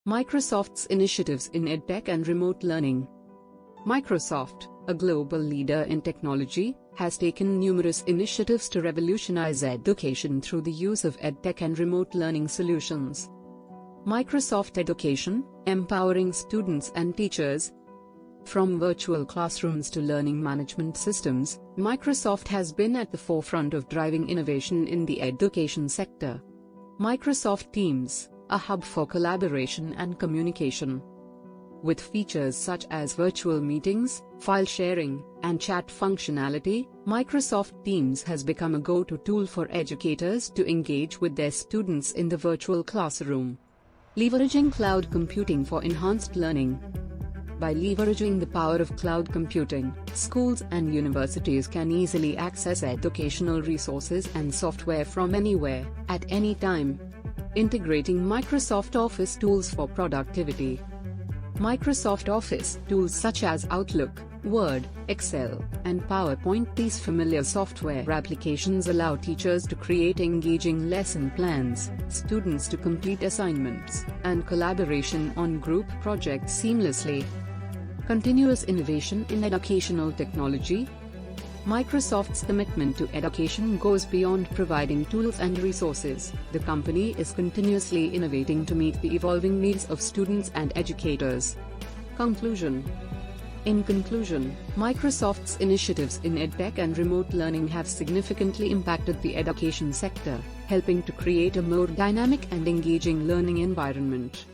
Microsoft's initiatives in EdTech and remote learning. Microsoft, a global leader in technology, has taken numerous initiatives to revolutionize education through the use of EdTech and remote learning solutions. Microsoft Education, empowering students and teachers. From virtual classrooms to learning management systems, Microsoft has been at the forefront of driving innovation in the education sector. Microsoft Teams, a hub for collaboration and communication. With features such as virtual meetings, file sharing, and chat functionality, Microsoft Teams has become a go-to tool for educators to engage with their students in the virtual classroom. Leveraging cloud computing for enhanced learning. By leveraging the power of cloud computing, schools and universities can easily access educational resources and software from anywhere, at any time. Integrating Microsoft Office tools for productivity. Microsoft Office tools such as Outlook, Word, Excel, and PowerPoint. These familiar software applications allow teachers to create engaging lesson plans, students to complete assignments, and collaboration on group projects seamlessly. Continuous innovation in educational technology. Microsoft's commitment to education goes beyond providing tools and resources. The company is continuously innovating to meet the evolving needs of students and educators. Conclusion. In conclusion, Microsoft's initiatives in EdTech and remote learning have significantly impacted the education sector, helping to create a more dynamic and engaging learning environment.